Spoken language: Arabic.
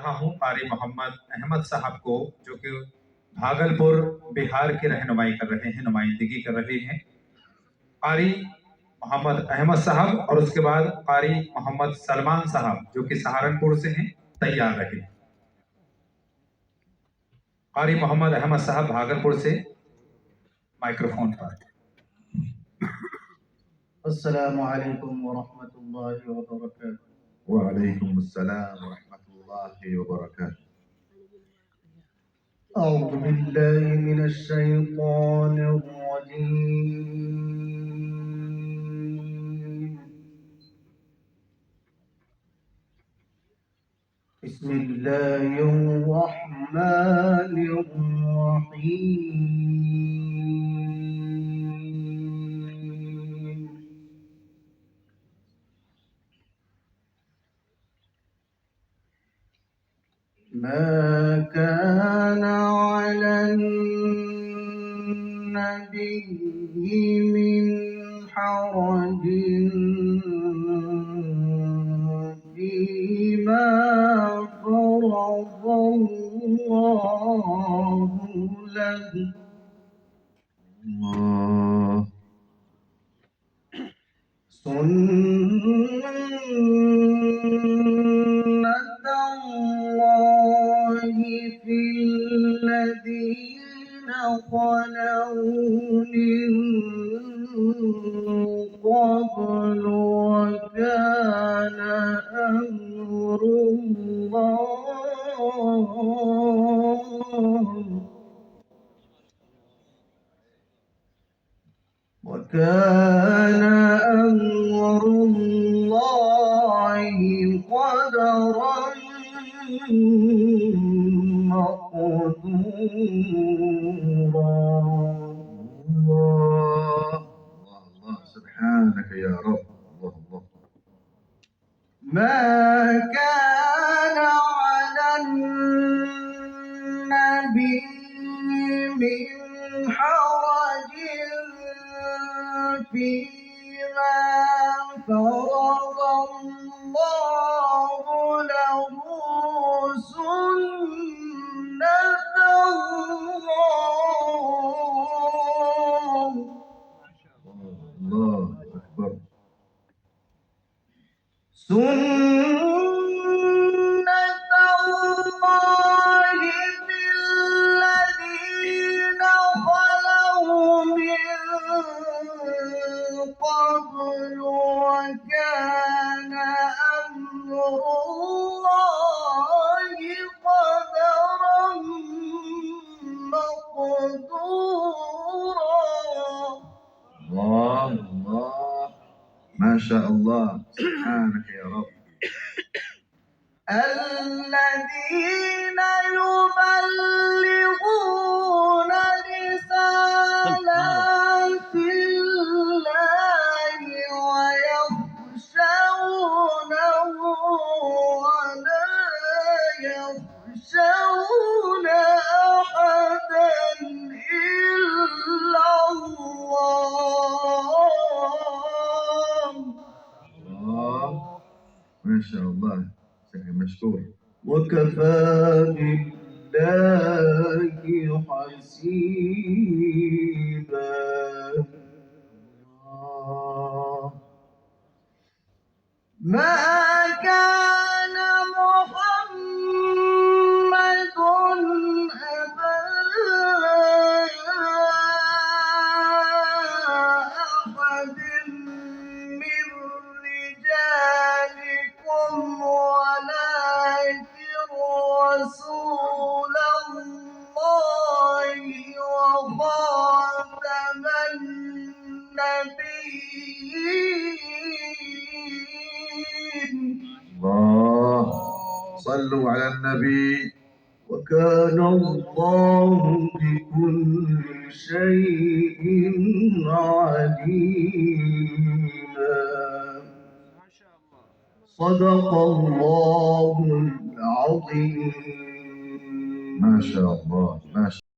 रहा हूँ कारी मोहम्मद अहमद साहब को, जो कि भागलपुर बिहार की रहनुमाई कर रहे हैं, नुमाइंदगी कर रहे हैं। कारी मोहम्मद अहमद साहब और उसके बाद कारी मोहम्मद सलमान साहब जो कि सहारनपुर से हैं, तैयार रहे। कारी मोहम्मद अहमद साहब भागलपुर से माइक्रोफोन पर। अस्सलामु अलैकुम व रहमतुल्लाहि व बरकातुहू। وعليكم السلام ورحمة الله وبركاته. أعوذ بالله من الشيطان الرجيم. بسم الله الرحمن الرحيم. ما كان على النبي من حرج فيما فرض الله له. سنة الله في الذين خلوا من قبل وكان أمر الله قدرا مقدورا. الله الله سبحانك يا رب. الله الله. ما كان على النبي من حرج فيما فرض الله له. سنة الله أكبر. سنة الله في الذين خلوا من قبل وكان أمر الله قدرا مقدورا. الله الله ما شاء الله سبحانك يا رب. الذين يبلغون رسالات الله ويخشونه ولا يخشون أحدا إلا الله. الله ما شاء الله مشكور. وكفى بالله حسيبا. ما كان محمد أبا أحد من رجالكم ولكن رسول الله وخاتم النبيين. الله صلوا على النبي. وكان الله بكل شيء عليما. صدق الله العظيم. ما شاء الله ما شاء الله.